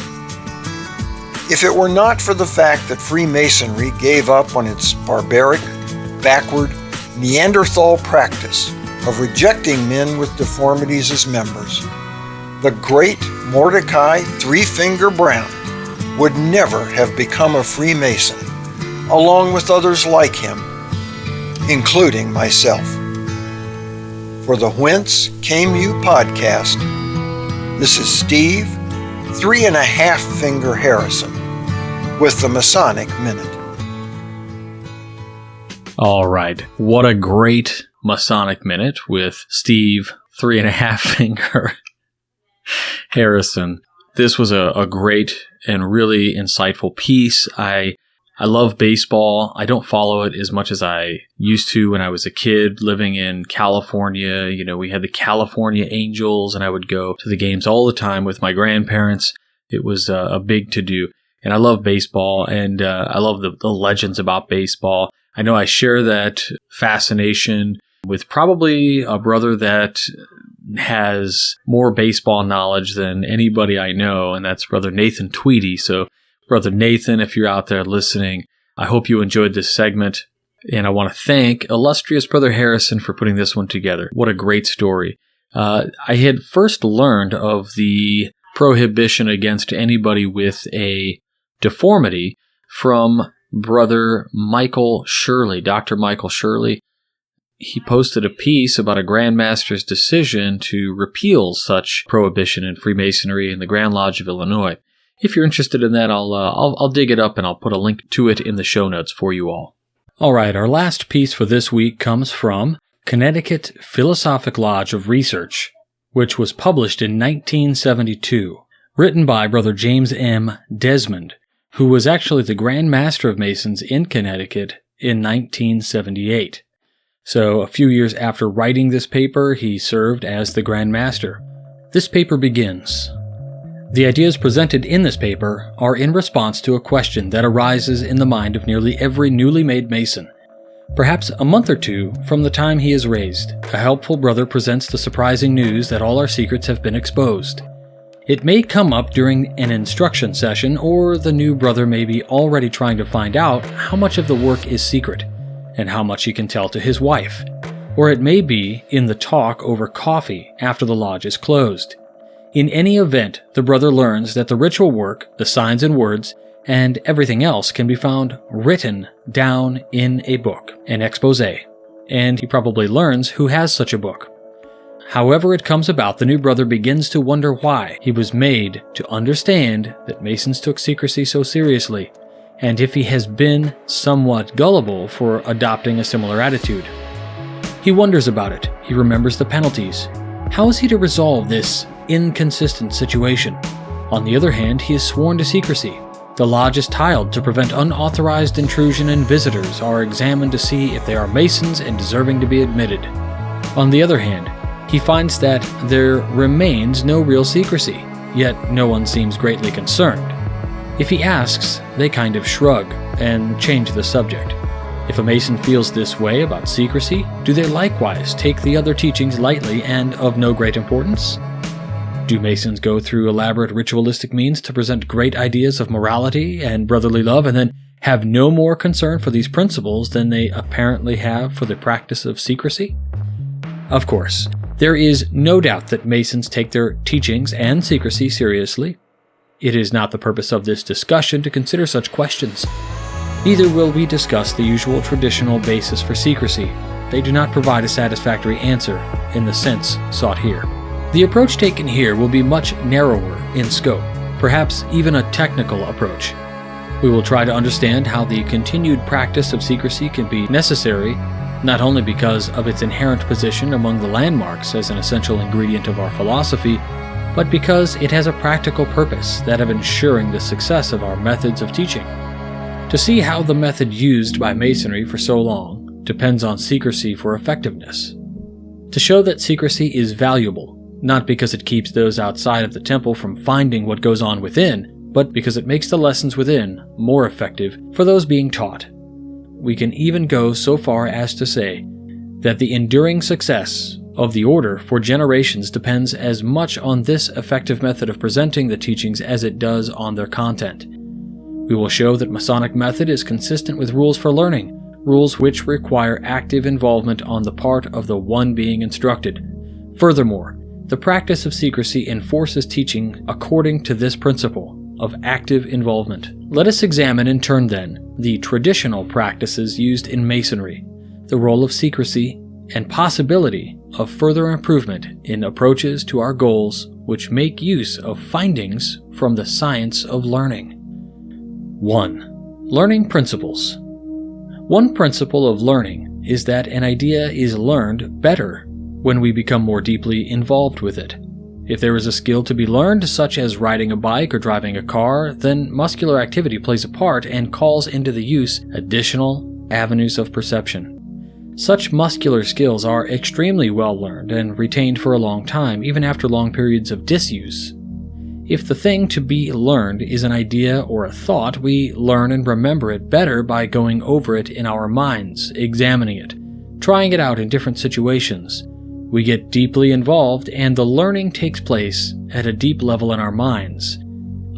Speaker 3: If it were not for the fact that Freemasonry gave up on its barbaric, backward, Neanderthal practice of rejecting men with deformities as members, the great Mordecai Three-Finger Brown would never have become a Freemason, along with others like him, including myself. For the Whence Came You podcast, this is Steve 3.5 Finger Harrison with the Masonic Minute.
Speaker 1: All right, what a great Masonic Minute with Steve 3.5 Finger Harrison. This was a great and really insightful piece. I love baseball. I don't follow it as much as I used to when I was a kid living in California. You know, we had the California Angels, and I would go to the games all the time with my grandparents. It was a big to-do. And I love baseball, and I love the legends about baseball. I know I share that fascination with probably a brother that has more baseball knowledge than anybody I know, and that's Brother Nathan Tweedy. So, Brother Nathan, if you're out there listening, I hope you enjoyed this segment, and I want to thank Illustrious Brother Harrison for putting this one together. What a great story. I had first learned of the prohibition against anybody with a deformity from Brother Michael Shirley, Dr. Michael Shirley. He posted a piece about a Grand Master's decision to repeal such prohibition in Freemasonry in the Grand Lodge of Illinois. If you're interested in that, I'll dig it up and I'll put a link to it in the show notes for you all. All right, our last piece for this week comes from Connecticut Philosophic Lodge of Research, which was published in 1972, written by Brother James M. Desmond, who was actually the Grand Master of Masons in Connecticut in 1978. So a few years after writing this paper, he served as the Grand Master. This paper begins. The ideas presented in this paper are in response to a question that arises in the mind of nearly every newly made Mason. Perhaps a month or two from the time he is raised, a helpful brother presents the surprising news that all our secrets have been exposed. It may come up during an instruction session, or the new brother may be already trying to find out how much of the work is secret, and how much he can tell to his wife. Or it may be in the talk over coffee after the lodge is closed. In any event, the brother learns that the ritual work, the signs and words, and everything else can be found written down in a book, an exposé, and he probably learns who has such a book. However it comes about, the new brother begins to wonder why he was made to understand that Masons took secrecy so seriously, and if he has been somewhat gullible for adopting a similar attitude. He wonders about it. He remembers the penalties. How is he to resolve this inconsistent situation? On the other hand, he is sworn to secrecy. The lodge is tiled to prevent unauthorized intrusion, and visitors are examined to see if they are Masons and deserving to be admitted. On the other hand, he finds that there remains no real secrecy, yet no one seems greatly concerned. If he asks, they kind of shrug and change the subject. If a Mason feels this way about secrecy, do they likewise take the other teachings lightly and of no great importance? Do Masons go through elaborate ritualistic means to present great ideas of morality and brotherly love and then have no more concern for these principles than they apparently have for the practice of secrecy? Of course, there is no doubt that Masons take their teachings and secrecy seriously. It is not the purpose of this discussion to consider such questions. Neither will we discuss the usual traditional basis for secrecy. They do not provide a satisfactory answer in the sense sought here. The approach taken here will be much narrower in scope, perhaps even a technical approach. We will try to understand how the continued practice of secrecy can be necessary, not only because of its inherent position among the landmarks as an essential ingredient of our philosophy, but because it has a practical purpose, that of ensuring the success of our methods of teaching. To see how the method used by Masonry for so long depends on secrecy for effectiveness. To show that secrecy is valuable, not because it keeps those outside of the temple from finding what goes on within, but because it makes the lessons within more effective for those being taught. We can even go so far as to say that the enduring success of the order for generations depends as much on this effective method of presenting the teachings as it does on their content. We will show that Masonic method is consistent with rules for learning, rules which require active involvement on the part of the one being instructed. Furthermore, the practice of secrecy enforces teaching according to this principle of active involvement. Let us examine in turn then the traditional practices used in Masonry, the role of secrecy, and possibility of further improvement in approaches to our goals which make use of findings from the science of learning. 1. Learning principles. One principle of learning is that an idea is learned better when we become more deeply involved with it. If there is a skill to be learned, such as riding a bike or driving a car, then muscular activity plays a part and calls into the use additional avenues of perception. Such muscular skills are extremely well learned and retained for a long time, even after long periods of disuse. If the thing to be learned is an idea or a thought, we learn and remember it better by going over it in our minds, examining it, trying it out in different situations. We get deeply involved, and the learning takes place at a deep level in our minds.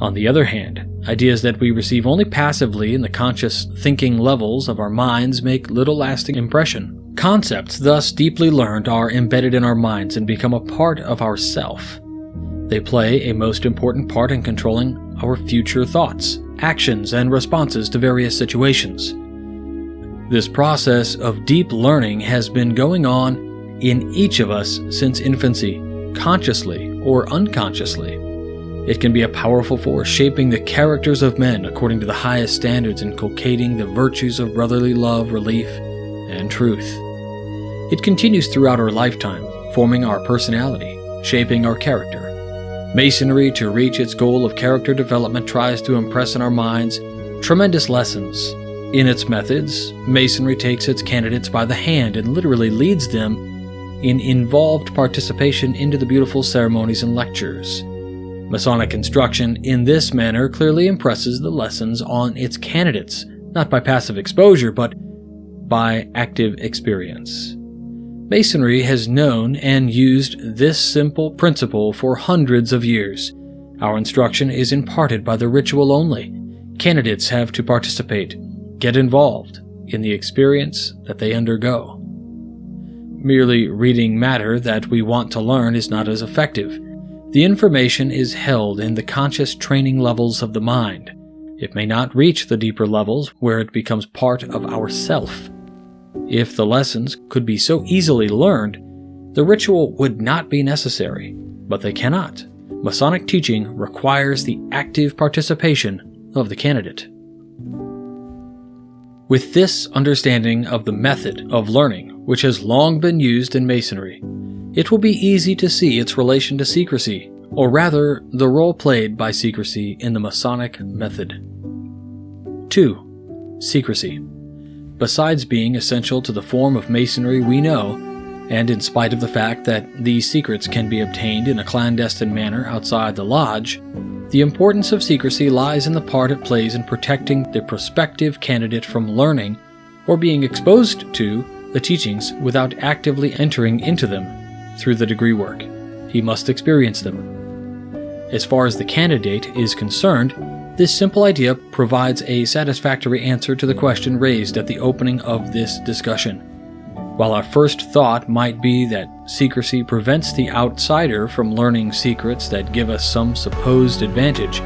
Speaker 1: On the other hand, ideas that we receive only passively in the conscious thinking levels of our minds make little lasting impression. Concepts thus deeply learned are embedded in our minds and become a part of our self. They play a most important part in controlling our future thoughts, actions, and responses to various situations. This process of deep learning has been going on in each of us since infancy, consciously or unconsciously. It can be a powerful force shaping the characters of men according to the highest standards, inculcating the virtues of brotherly love, relief, and truth. It continues throughout our lifetime, forming our personality, shaping our character. Masonry, to reach its goal of character development, tries to impress in our minds tremendous lessons. In its methods, Masonry takes its candidates by the hand and literally leads them in involved participation into the beautiful ceremonies and lectures. Masonic instruction in this manner clearly impresses the lessons on its candidates, not by passive exposure, but by active experience. Masonry has known and used this simple principle for hundreds of years. Our instruction is imparted by the ritual only. Candidates have to participate, get involved in the experience that they undergo. Merely reading matter that we want to learn is not as effective. The information is held in the conscious training levels of the mind. It may not reach the deeper levels where it becomes part of our self. If the lessons could be so easily learned, the ritual would not be necessary, but they cannot. Masonic teaching requires the active participation of the candidate. With this understanding of the method of learning, which has long been used in Masonry, it will be easy to see its relation to secrecy, or rather, the role played by secrecy in the Masonic method. 2. Secrecy. Besides being essential to the form of Masonry we know, and in spite of the fact that these secrets can be obtained in a clandestine manner outside the lodge, the importance of secrecy lies in the part it plays in protecting the prospective candidate from learning or being exposed to the teachings without actively entering into them through the degree work. He must experience them. As far as the candidate is concerned, this simple idea provides a satisfactory answer to the question raised at the opening of this discussion. While our first thought might be that secrecy prevents the outsider from learning secrets that give us some supposed advantage,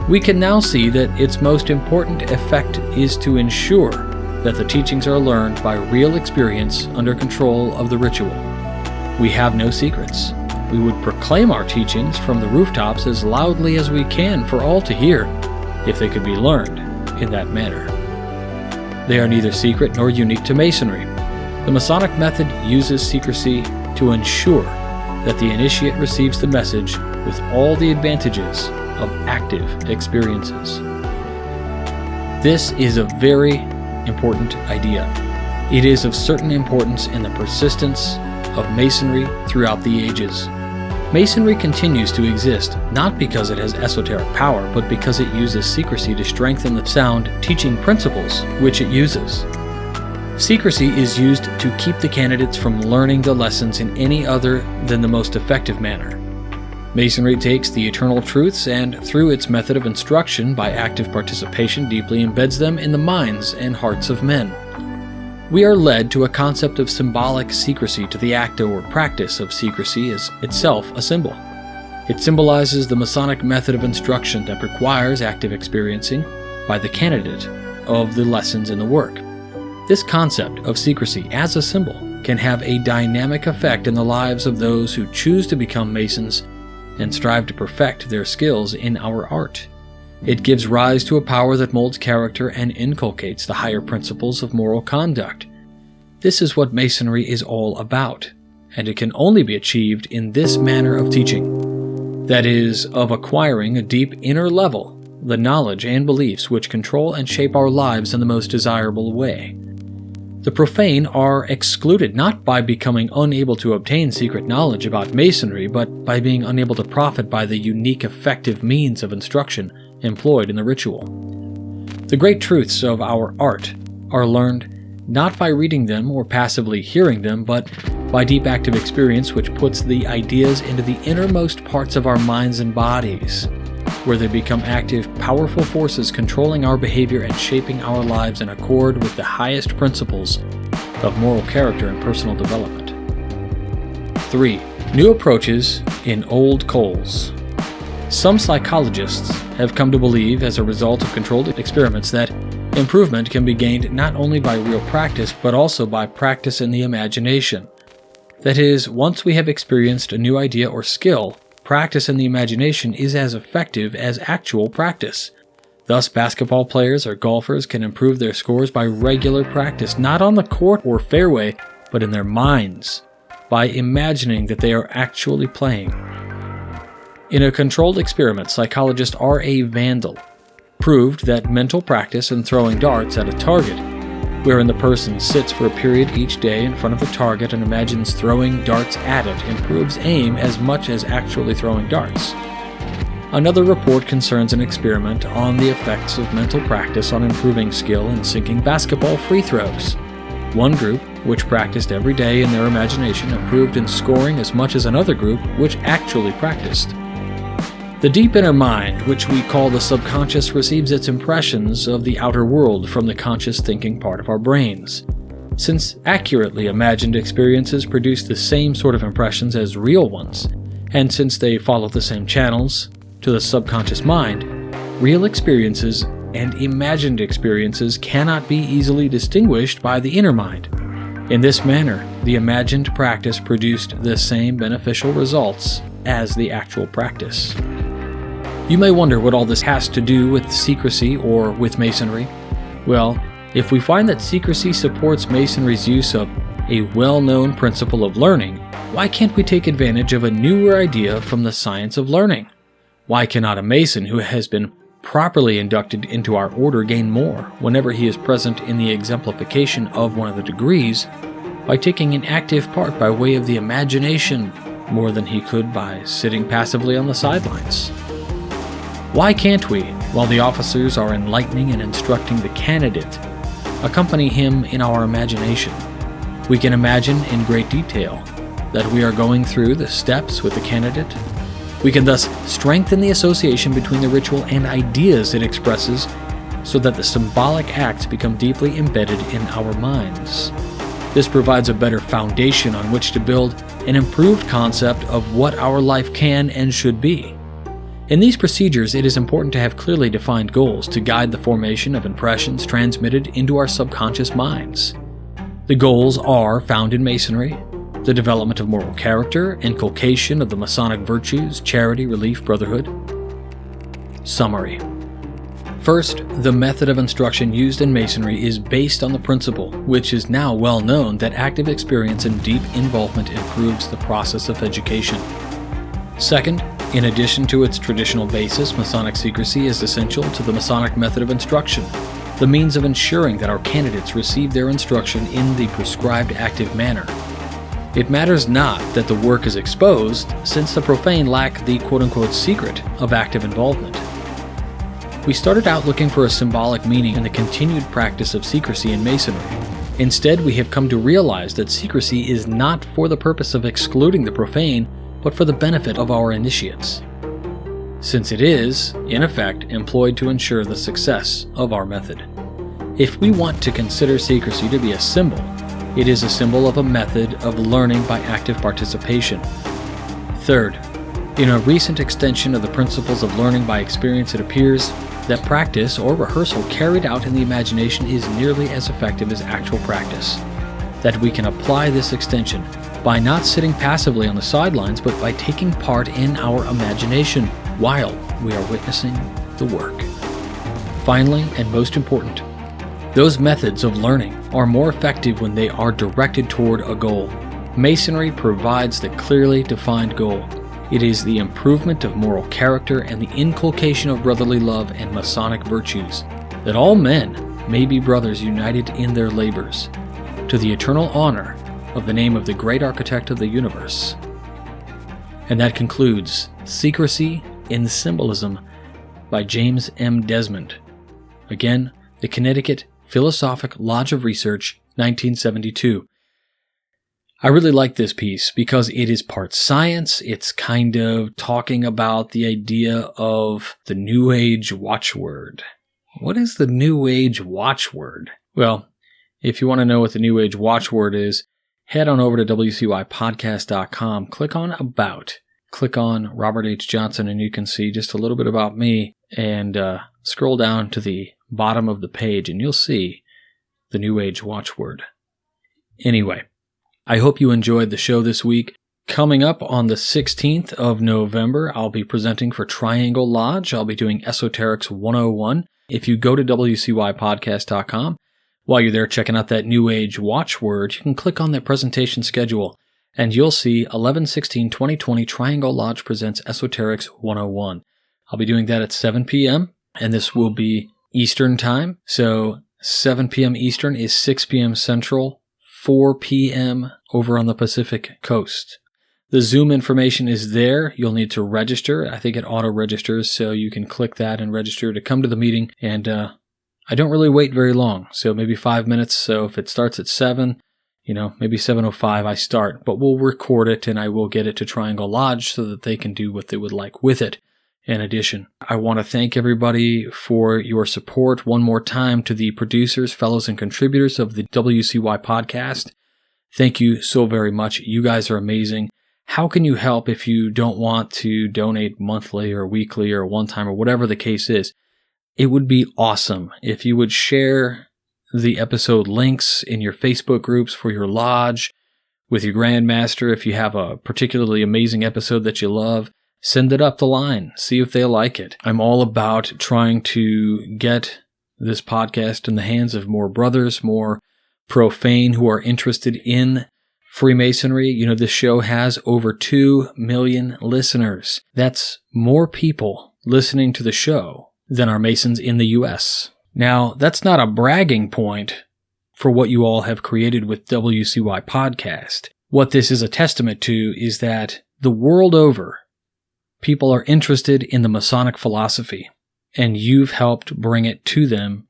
Speaker 1: we can now see that its most important effect is to ensure that the teachings are learned by real experience under control of the ritual. We have no secrets. We would proclaim our teachings from the rooftops as loudly as we can for all to hear, if they could be learned in that manner. They are neither secret nor unique to Masonry. The Masonic method uses secrecy to ensure that the initiate receives the message with all the advantages of active experiences. This is a very important idea. It is of certain importance in the persistence of Masonry throughout the ages. Masonry continues to exist not because it has esoteric power, but because it uses secrecy to strengthen the sound teaching principles which it uses. Secrecy is used to keep the candidates from learning the lessons in any other than the most effective manner. Masonry takes the eternal truths and, through its method of instruction by active participation, deeply embeds them in the minds and hearts of men. We are led to a concept of symbolic secrecy, to the act or practice of secrecy as itself a symbol. It symbolizes the Masonic method of instruction that requires active experiencing by the candidate of the lessons in the work. This concept of secrecy as a symbol can have a dynamic effect in the lives of those who choose to become Masons and strive to perfect their skills in our art. It gives rise to a power that molds character and inculcates the higher principles of moral conduct. This is what Masonry is all about, and it can only be achieved in this manner of teaching. That is, of acquiring a deep inner level, the knowledge and beliefs which control and shape our lives in the most desirable way. The profane are excluded not by becoming unable to obtain secret knowledge about Masonry, but by being unable to profit by the unique effective means of instruction employed in the ritual. The great truths of our art are learned not by reading them or passively hearing them, but by deep active experience which puts the ideas into the innermost parts of our minds and bodies, where they become active, powerful forces controlling our behavior and shaping our lives in accord with the highest principles of moral character and personal development. 3. New approaches in old coals. Some psychologists have come to believe, as a result of controlled experiments, that improvement can be gained not only by real practice, but also by practice in the imagination. That is, once we have experienced a new idea or skill, practice in the imagination is as effective as actual practice. Thus, basketball players or golfers can improve their scores by regular practice, not on the court or fairway, but in their minds, by imagining that they are actually playing. In a controlled experiment, psychologists R.A. Vandal proved that mental practice in throwing darts at a target, wherein the person sits for a period each day in front of the target and imagines throwing darts at it, improves aim as much as actually throwing darts. Another report concerns an experiment on the effects of mental practice on improving skill in sinking basketball free throws. One group, which practiced every day in their imagination, improved in scoring as much as another group, which actually practiced. The deep inner mind, which we call the subconscious, receives its impressions of the outer world from the conscious thinking part of our brains. Since accurately imagined experiences produce the same sort of impressions as real ones, and since they follow the same channels to the subconscious mind, real experiences and imagined experiences cannot be easily distinguished by the inner mind. In this manner, the imagined practice produced the same beneficial results as the actual practice. You may wonder what all this has to do with secrecy or with Masonry. Well, if we find that secrecy supports Masonry's use of a well-known principle of learning, why can't we take advantage of a newer idea from the science of learning? Why cannot a Mason who has been properly inducted into our order gain more whenever he is present in the exemplification of one of the degrees by taking an active part by way of the imagination more than he could by sitting passively on the sidelines? Why can't we, while the officers are enlightening and instructing the candidate, accompany him in our imagination? We can imagine in great detail that we are going through the steps with the candidate. We can thus strengthen the association between the ritual and ideas it expresses so that the symbolic acts become deeply embedded in our minds. This provides a better foundation on which to build an improved concept of what our life can and should be. In these procedures, it is important to have clearly defined goals to guide the formation of impressions transmitted into our subconscious minds. The goals are found in Masonry: the development of moral character, inculcation of the Masonic virtues, charity, relief, brotherhood. Summary. First, the method of instruction used in Masonry is based on the principle, which is now well known, that active experience and deep involvement improves the process of education. Second, in addition to its traditional basis, Masonic secrecy is essential to the Masonic method of instruction, the means of ensuring that our candidates receive their instruction in the prescribed active manner. It matters not that the work is exposed, since the profane lack the quote-unquote secret of active involvement. We started out looking for a symbolic meaning in the continued practice of secrecy in Masonry. Instead, we have come to realize that secrecy is not for the purpose of excluding the profane, but for the benefit of our initiates, since it is, in effect, employed to ensure the success of our method. If we want to consider secrecy to be a symbol, it is a symbol of a method of learning by active participation. Third, in a recent extension of the principles of learning by experience, it appears that practice or rehearsal carried out in the imagination is nearly as effective as actual practice. That we can apply this extension by not sitting passively on the sidelines, but by taking part in our imagination while we are witnessing the work. Finally, and most important, those methods of learning are more effective when they are directed toward a goal. Masonry provides the clearly defined goal. It is the improvement of moral character and the inculcation of brotherly love and Masonic virtues, that all men may be brothers united in their labors, to the eternal honor of the name of the great architect of the universe. And that concludes Secrecy in Symbolism by James M. Desmond. Again, the Connecticut Philosophic Lodge of Research, 1972. I really like this piece because it is part science. It's kind of talking about the idea of the New Age watchword. What is the New Age watchword? Well, if you want to know what the New Age watchword is, head on over to wcypodcast.com, click on About, click on Robert H. Johnson, and you can see just a little bit about me, and scroll down to the bottom of the page, and you'll see the New Age watchword. Anyway, I hope you enjoyed the show this week. Coming up on the 16th of November, I'll be presenting for Triangle Lodge. I'll be doing Esoterics 101. If you go to wcypodcast.com, while you're there checking out that New Age watchword, you can click on that presentation schedule, and you'll see 11/16/2020 Triangle Lodge presents Esoterics 101. I'll be doing that at 7 p.m., and this will be Eastern Time. So 7 p.m. Eastern is 6 p.m. Central, 4 p.m. over on the Pacific Coast. The Zoom information is there. You'll need to register. I think it auto-registers, so you can click that and register to come to the meeting. And I don't really wait very long, so maybe 5 minutes. So if it starts at 7, maybe 7:05 I start. But we'll record it, and I will get it to Triangle Lodge so that they can do what they would like with it. In addition, I want to thank everybody for your support one more time to the producers, fellows, and contributors of the WCY podcast. Thank you so very much. You guys are amazing. How can you help if you don't want to donate monthly or weekly or one time or whatever the case is? It would be awesome if you would share the episode links in your Facebook groups for your lodge, with your Grandmaster. If you have a particularly amazing episode that you love, send it up the line. See if they like it. I'm all about trying to get this podcast in the hands of more brothers, more profane who are interested in Freemasonry. This show has over 2 million listeners. That's more people listening to the show than are Masons in the U.S. Now, that's not a bragging point for what you all have created with WCY Podcast. What this is a testament to is that the world over, people are interested in the Masonic philosophy, and you've helped bring it to them.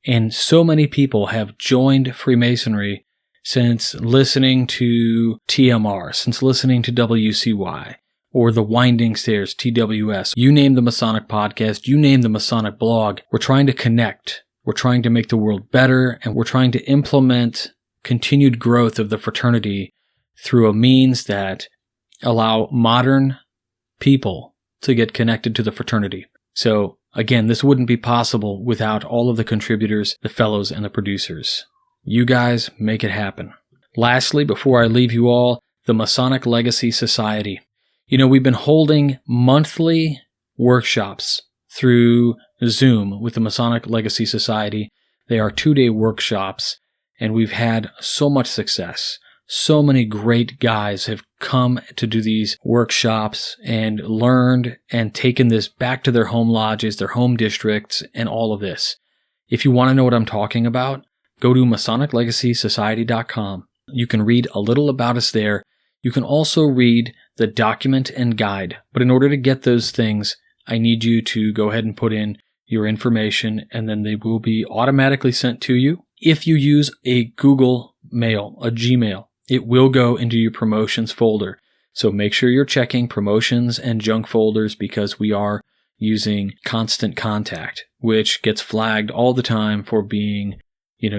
Speaker 1: And so many people have joined Freemasonry since listening to TMR, since listening to WCY, or the Winding Stairs, TWS. You name the Masonic podcast, you name the Masonic blog. We're trying to connect. We're trying to make the world better, and we're trying to implement continued growth of the fraternity through a means that allow modern people to get connected to the fraternity. So, again, this wouldn't be possible without all of the contributors, the fellows, and the producers. You guys make it happen. Lastly, before I leave you all, the Masonic Legacy Society. We've been holding monthly workshops through Zoom with the Masonic Legacy Society. They are 2-day workshops, and we've had so much success. So many great guys have come to do these workshops and learned and taken this back to their home lodges, their home districts, and all of this. If you want to know what I'm talking about, go to MasonicLegacySociety.com. You can read a little about us there. You can also read the document and guide. But in order to get those things, I need you to go ahead and put in your information, and then they will be automatically sent to you. If you use a Google Mail, a Gmail, it will go into your promotions folder. So make sure you're checking promotions and junk folders, because we are using Constant Contact, which gets flagged all the time for being,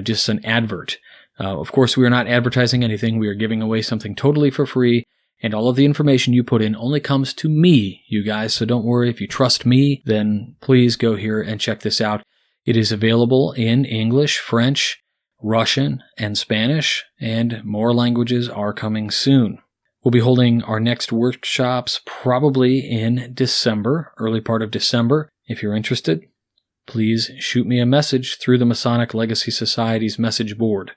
Speaker 1: just an advert. Of course, we are not advertising anything. We are giving away something totally for free. And all of the information you put in only comes to me, you guys. So don't worry. If you trust me, then please go here and check this out. It is available in English, French, Russian, and Spanish, and more languages are coming soon. We'll be holding our next workshops probably in December, early part of December. If you're interested, please shoot me a message through the Masonic Legacy Society's message board.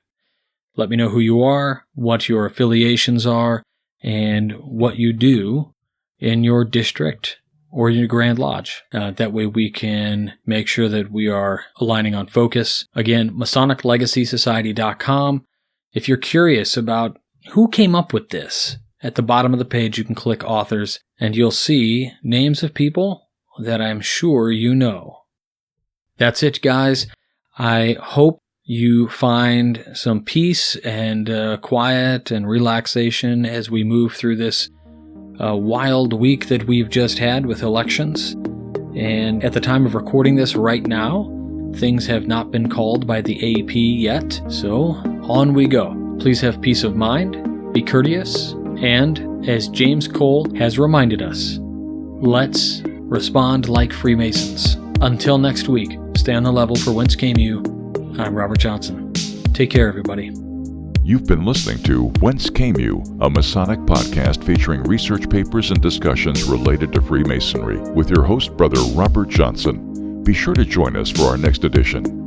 Speaker 1: Let me know who you are, what your affiliations are, and what you do in your district or your Grand Lodge. That way we can make sure that we are aligning on focus. Again, MasonicLegacySociety.com. If you're curious about who came up with this, at the bottom of the page you can click authors, and you'll see names of people that I'm sure you know. That's it, guys. I hope you find some peace and quiet and relaxation as we move through this wild week that we've just had with elections. And at the time of recording this right now, things have not been called by the AP yet. So on we go. Please have peace of mind, be courteous, and as James Cole has reminded us, let's respond like Freemasons. Until next week, stay on the level. For Whence Came You, I'm Robert Johnson. Take care, everybody.
Speaker 2: You've been listening to Whence Came You, a Masonic podcast featuring research papers and discussions related to Freemasonry with your host, Brother Robert Johnson. Be sure to join us for our next edition.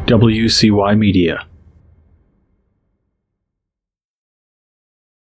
Speaker 1: WCY Media.